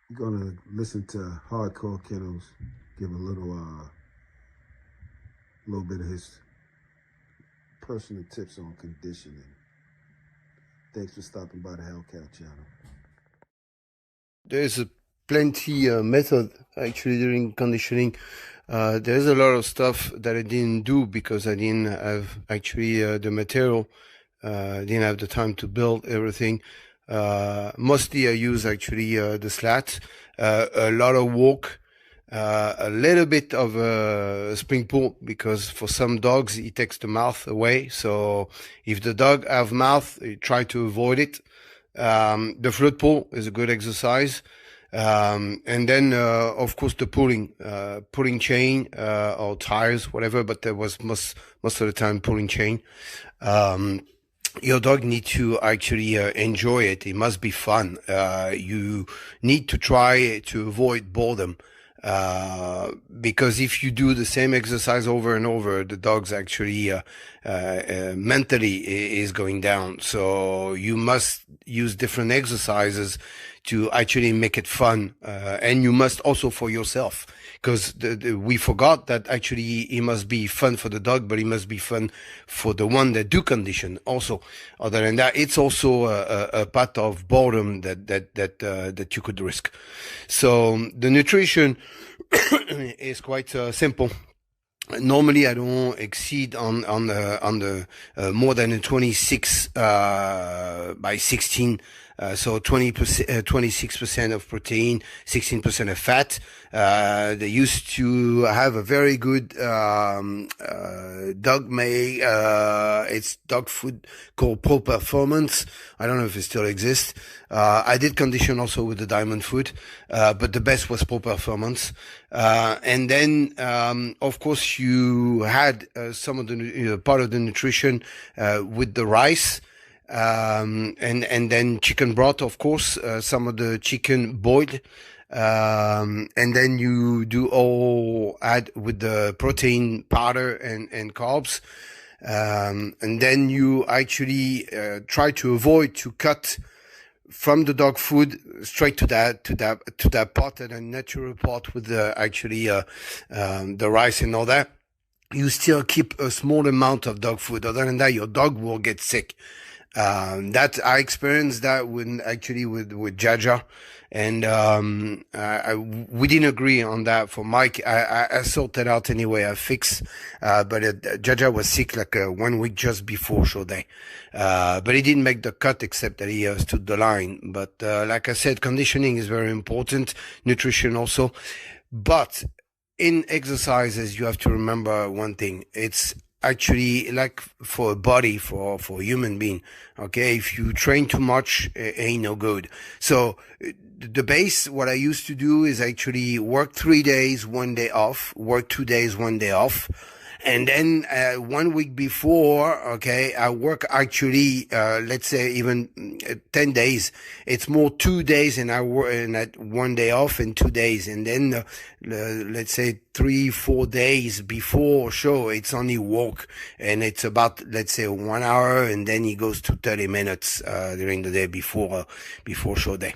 We're gonna listen to Hardcore Kennels give a little bit of his personal tips on conditioning. Thanks for stopping by the Hellcat channel. There's a plenty method actually during conditioning. There's a lot of stuff that I didn't do because I didn't have actually the material. Didn't have the time to build everything. Mostly I use actually the slats, a lot of walk, a little bit of a spring pull because for some dogs it takes the mouth away. So if the dog have mouth, you try to avoid it. The float pull is a good exercise. And then, of course, the pulling chain, or tires, whatever, but there was most of the time pulling chain. Your dog needs to actually enjoy it. It must be fun. You need to try to avoid boredom. Because if you do the same exercise over and over, the dog's actually mentally is going down. So you must use different exercises to actually make it fun, and you must also for yourself, because we forgot that actually it must be fun for the dog, but it must be fun for the one that do condition also. Other than that, it's also a part of boredom that you could risk. So the nutrition is quite simple. Normally, I don't exceed on the more than a 26 by 16. So 26% of protein, 16% of fat. They used to have a very good dog it's dog food called Pro Performance. I don't know if it still exists. I did condition also with the Diamond Food, but the best was Pro Performance. And then, of course, you had some of the part of the nutrition with the rice. And then chicken broth, of course, some of the chicken boiled. And then you do all add with the protein powder and carbs. And then you actually, try to avoid to cut from the dog food straight to that pot and a natural pot with the rice and all that. You still keep a small amount of dog food. Other than that, your dog will get sick. That I experienced that with Jaja, and we didn't agree on that. For Mike, I sorted out anyway. I fixed, but Jaja was sick like 1 week just before show day, but he didn't make the cut except that he stood the line. But like I said, conditioning is very important, nutrition also, but in exercises you have to remember one thing. It's actually like for a body, for a human being. Okay. If you train too much, it ain't no good. So the base, what I used to do is actually work 3 days, 1 day off, work 2 days, 1 day off. And then, 1 week before, okay, I work actually, let's say even 10 days. It's more 2 days and I work and at 1 day off and 2 days. And then, let's say 3-4 days before show, it's only walk and it's about, let's say 1 hour. And then he goes to 30 minutes, during the day before show day.